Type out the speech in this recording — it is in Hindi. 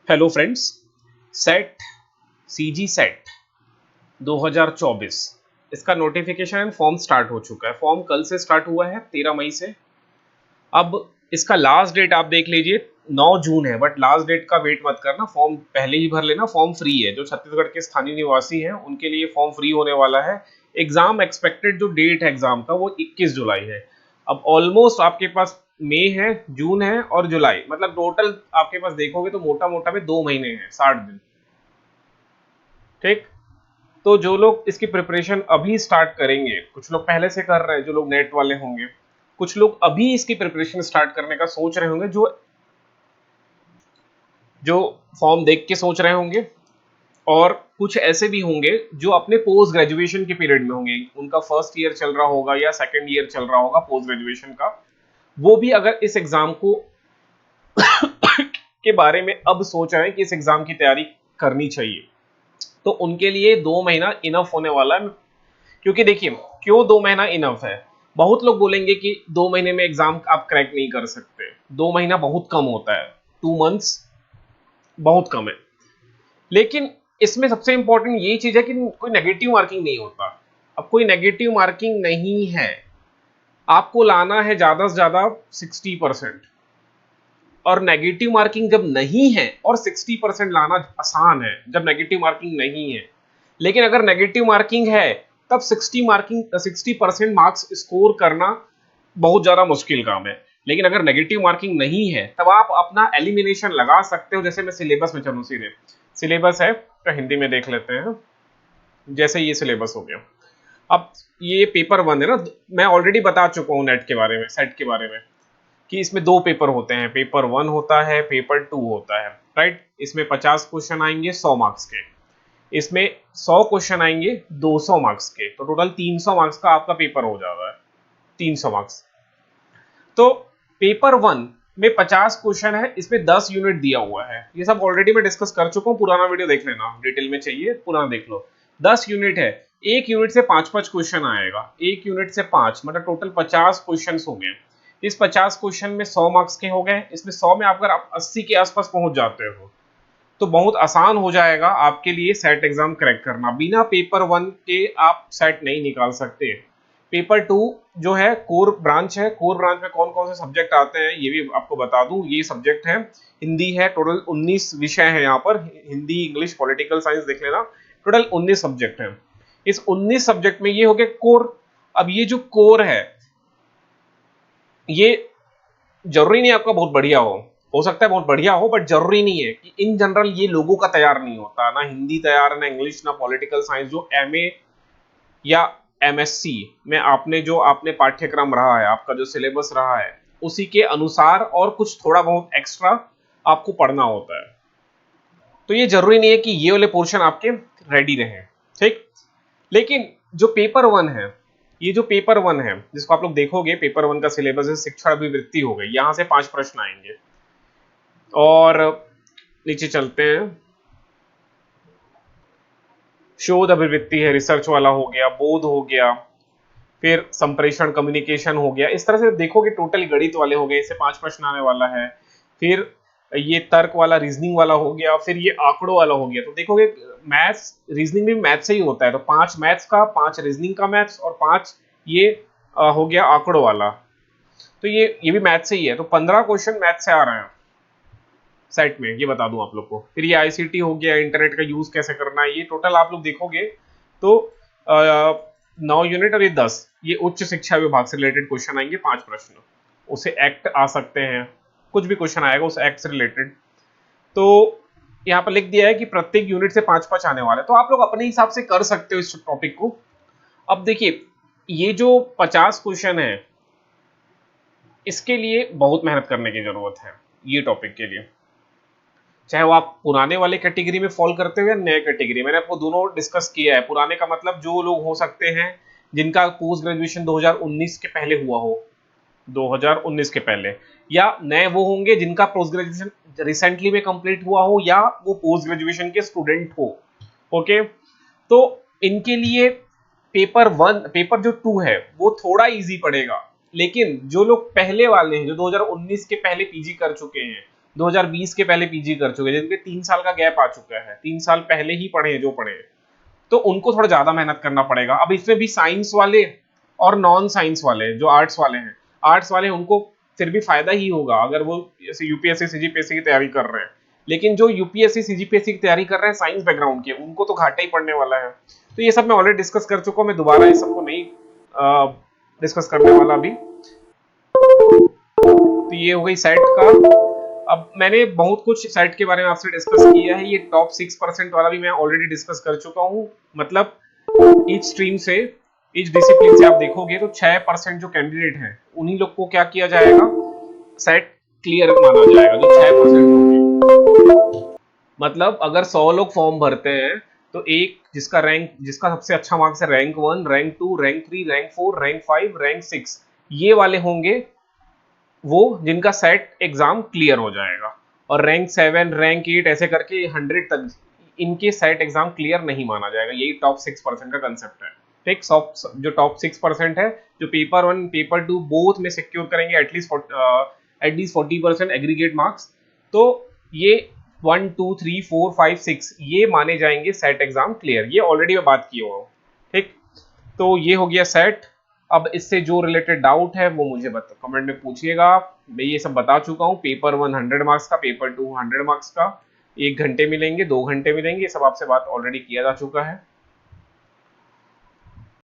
Hello friends. Set CG set 2024 इसका नोटिफिकेशन फॉर्म स्टार्ट हो चुका है। फॉर्म कल से स्टार्ट हुआ है 13 मई से। अब इसका लास्ट डेट आप देख लीजिए 9 जून है, बट लास्ट डेट का वेट मत करना, फॉर्म पहले ही भर लेना। फॉर्म फ्री है, जो छत्तीसगढ़ के स्थानीय निवासी हैं उनके लिए फॉर्म फ्री होने वाला है। एग्जाम एक्सपेक्टेड जो डेट है एग्जाम का वो 21 जुलाई है। अब ऑलमोस्ट आपके पास मई है, जून है और जुलाई, मतलब टोटल आपके पास देखोगे तो मोटा मोटा में 2 महीने हैं, 60 दिन। ठीक। तो जो लोग इसकी प्रिपरेशन अभी स्टार्ट करेंगे, कुछ लोग पहले से कर रहे हैं जो लोग नेट वाले होंगे, कुछ लोग अभी इसकी प्रिपरेशन स्टार्ट करने का सोच रहे होंगे, जो जो फॉर्म देख के सोच रहे होंगे, और कुछ ऐसे भी होंगे जो अपने पोस्ट ग्रेजुएशन के पीरियड में होंगे, उनका फर्स्ट ईयर चल रहा होगा या सेकंड ईयर चल रहा होगा पोस्ट ग्रेजुएशन का। वो भी अगर इस एग्जाम को के बारे में अब सोच रहे हैं कि इस एग्जाम की तैयारी करनी चाहिए, तो उनके लिए 2 महीना इनफ होने वाला है। क्योंकि देखिए, क्यों 2 महीना इनफ है? बहुत लोग बोलेंगे कि 2 महीने में एग्जाम आप क्रैक नहीं कर सकते। 2 महीना बहुत कम होता है, 2 मंथ्स बहुत कम है। लेकिन इसमें सबसे इंपॉर्टेंट ये चीज है कि कोई नेगेटिव मार्किंग नहीं होता। अब कोई नेगेटिव मार्किंग नहीं है, आपको लाना है ज्यादा से ज्यादा 60%। और नेगेटिव मार्किंग जब नहीं है, और 60% लाना आसान है जब नेगेटिव मार्किंग नहीं है। लेकिन अगर नेगेटिव मार्किंग है, तब 60% मार्क्स स्कोर करना बहुत ज्यादा मुश्किल काम है। लेकिन अगर नेगेटिव मार्किंग नहीं है, तब आप अपना एलिमिनेशन लगा सकते हो। जैसे मैं सिलेबस में चलूं, सीधे सिलेबस है तो हिंदी में देख लेते हैं। जैसे ये सिलेबस हो गया। अब ये पेपर 1 है ना, मैं ऑलरेडी बता चुका हूँ नेट के बारे में, सेट के बारे में, कि इसमें 2 पेपर होते हैं। पेपर 1 होता है, पेपर 2 होता है। राइट। इसमें 50 क्वेश्चन आएंगे 100 मार्क्स के। इसमें 100 क्वेश्चन आएंगे 200 मार्क्स के, तो टोटल 300 मार्क्स का आपका पेपर हो जाता है। 300 मार्क्स। तो पेपर 1 में 50 क्वेश्चन है, इसमें 10 यूनिट दिया हुआ है। ये सब ऑलरेडी मैं डिस्कस कर चुका हूँ, पुराना वीडियो देख लेना, डिटेल में चाहिए पुराना देख लो। 10 यूनिट है, एक यूनिट से 5-5 क्वेश्चन आएगा, एक यूनिट से 5, मतलब टोटल 50 क्वेश्चन हो गए। इस 50 क्वेश्चन में 100 मार्क्स के हो गए। इसमें 100 में अगर आप 80 के आसपास पहुंच जाते हो, तो बहुत आसान हो जाएगा आपके लिए सेट एग्जाम क्रैक करना। बिना पेपर 1 के आप सेट नहीं निकाल सकते। पेपर 2 जो है कोर ब्रांच है। कोर ब्रांच में कौन कौन से सब्जेक्ट आते हैं ये भी आपको बता दूं। ये सब्जेक्ट है, हिंदी है, टोटल 19 विषय है यहाँ पर। हिंदी, इंग्लिश, पॉलिटिकल साइंस देख लेना, टोटल 19 सब्जेक्ट है। इस 19 सब्जेक्ट में ये हो गया कोर। अब ये जो कोर है, ये जरूरी नहीं आपका बहुत बढ़िया हो सकता है बहुत बढ़िया हो, बट जरूरी नहीं है कि इन जनरल ये लोगों का तैयार नहीं होता। ना हिंदी तैयार है, ना इंग्लिश, ना पॉलिटिकल साइंस। जो एमए या एमएससी में आपने जो आपने पाठ्यक्रम रहा है, आपका जो सिलेबस रहा है, उसी के अनुसार और कुछ थोड़ा बहुत एक्स्ट्रा आपको पढ़ना होता है। तो ये जरूरी नहीं है कि ये वाले पोर्शन आपके रेडी रहे। ठीक। लेकिन जो पेपर 1 है, ये जो पेपर 1 है जिसको आप लोग देखोगे, पेपर 1 का सिलेबस है शिक्षा अभिवृत्ति हो गई, यहां से 5 प्रश्न आएंगे। और नीचे चलते हैं, शोध अभिवृत्ति है, रिसर्च वाला हो गया, बोध हो गया, फिर संप्रेषण कम्युनिकेशन हो गया। इस तरह से देखोगे टोटल गणित वाले हो गए, इससे 5 प्रश्न आने वाला है। फिर ये तर्क वाला, रीजनिंग वाला हो गया, फिर ये आंकड़ों वाला हो गया। तो देखोगे मैथ्स, रीजनिंग भी मैथ्स से ही होता है, तो 5 मैथ्स का, 5 रीजनिंग का मैथ्स, और 5 ये हो गया आंकड़ों वाला। तो ये भी मैथ्स से ही है, तो 15 क्वेश्चन मैथ्स से आ रहे हैं सेट में, ये बता दूं आप लोग को। फिर ये आईसीटी हो गया, इंटरनेट का यूज कैसे करना है। ये टोटल आप लोग देखोगे तो 9 यूनिट, और ये 10, ये उच्च शिक्षा विभाग से रिलेटेड क्वेश्चन आएंगे, 5 प्रश्न। उसे एक्ट आ सकते हैं, कुछ भी क्वेश्चन आएगा उस एक्ट से रिलेटेड। तो यहाँ पर लिख दिया है कि प्रत्येक यूनिट से 5-5 आने वाले, तो आप लोग अपने हिसाब से कर सकते हो इस टॉपिक को। अब देखिए, ये जो 50 क्वेश्चन है, इसके लिए बहुत मेहनत करने की जरूरत है। ये टॉपिक के लिए, चाहे वो आप पुराने वाले कैटेगरी में फॉल करते हो या नए कैटेगरी, मैंने आपको दोनों डिस्कस किया है। पुराने का मतलब जो लोग हो सकते हैं जिनका पोस्ट ग्रेजुएशन 2019 के पहले हुआ हो, 2019 के पहले, या नए वो होंगे जिनका पोस्ट ग्रेजुएशन रिसेंटली में कंप्लीट हुआ हो, या वो पोस्ट ग्रेजुएशन के स्टूडेंट हो। ओके। तो इनके लिए पेपर जो 2 है वो थोड़ा इजी पड़ेगा। लेकिन जो लोग पहले वाले हैं, जो 2019 के पहले पीजी कर चुके हैं, 2020 के पहले पीजी कर चुके हैं, जिनके 3 साल का गैप आ चुका है, 3 साल पहले ही पढ़े हैं जो पढ़े हैं, तो उनको थोड़ा ज्यादा मेहनत करना पड़ेगा। अब इसमें भी साइंस वाले और नॉन साइंस वाले, जो आर्ट्स वाले हैं, आर्ट्स वाले उनको फिर भी फायदा ही होगा अगर वो जैसे यूपीएससी सीजीपीएससी की तैयारी कर रहे हैं। लेकिन जो यूपीएससी सीजीपीएससी की तैयारी कर रहे हैं साइंस बैकग्राउंड के, उनको तो घाटा ही पड़ने वाला है। तो ये सब मैं ऑलरेडी डिस्कस कर चुका हूँ, मैं दोबारा इस सबको नहीं डिस्कस करने वाला अभी। तो ये हो गई सेट का। अब मैंने बहुत कुछ सेट के बारे में आपसे डिस्कस किया है, ये टॉप 6% वाला भी मैं ऑलरेडी डिस्कस कर चुका हूँ। मतलब ईच स्ट्रीम से, ईच डिसिप्लिन से आप देखोगे तो 6% जो कैंडिडेट हैं उन्हीं लोग को क्या किया जाएगा, सेट क्लियर माना जाएगा, जो 6% होंगे। मतलब अगर 100 लोग फॉर्म भरते हैं तो एक जिसका रैंक, जिसका सबसे अच्छा मार्क्स है rank 1, rank 2, rank 3, rank 4, rank 5, rank 6, ये वाले होंगे वो जिनका सेट एग्जाम क्लियर हो जाएगा। और रैंक 7, रैंक 8 ऐसे करके 100 तक इनके सेट एग्जाम क्लियर नहीं माना जाएगा। यही टॉप 6% का कंसेप्ट है। ठीक, जो टॉप 6% है, जो पेपर 1 पेपर 2 बोथ में सिक्योर करेंगे एटलीस्ट 40% एग्रीगेट मार्क्स, तो ये 1 2 3 4 5 6 ये माने जाएंगे सेट एग्जाम क्लियर। ये ऑलरेडी मैं बात किया हुआ हूँ। ठीक, तो ये हो गया सेट। अब इससे जो रिलेटेड डाउट है वो मुझे कमेंट में पूछिएगा। मैं ये सब बता चुका हूँ, पेपर 1 100 मार्क्स का, पेपर 2 100 मार्क्स का, 1 घंटे मिलेंगे, 2 घंटे मिलेंगे, ये सब आपसे बात ऑलरेडी किया जा चुका है।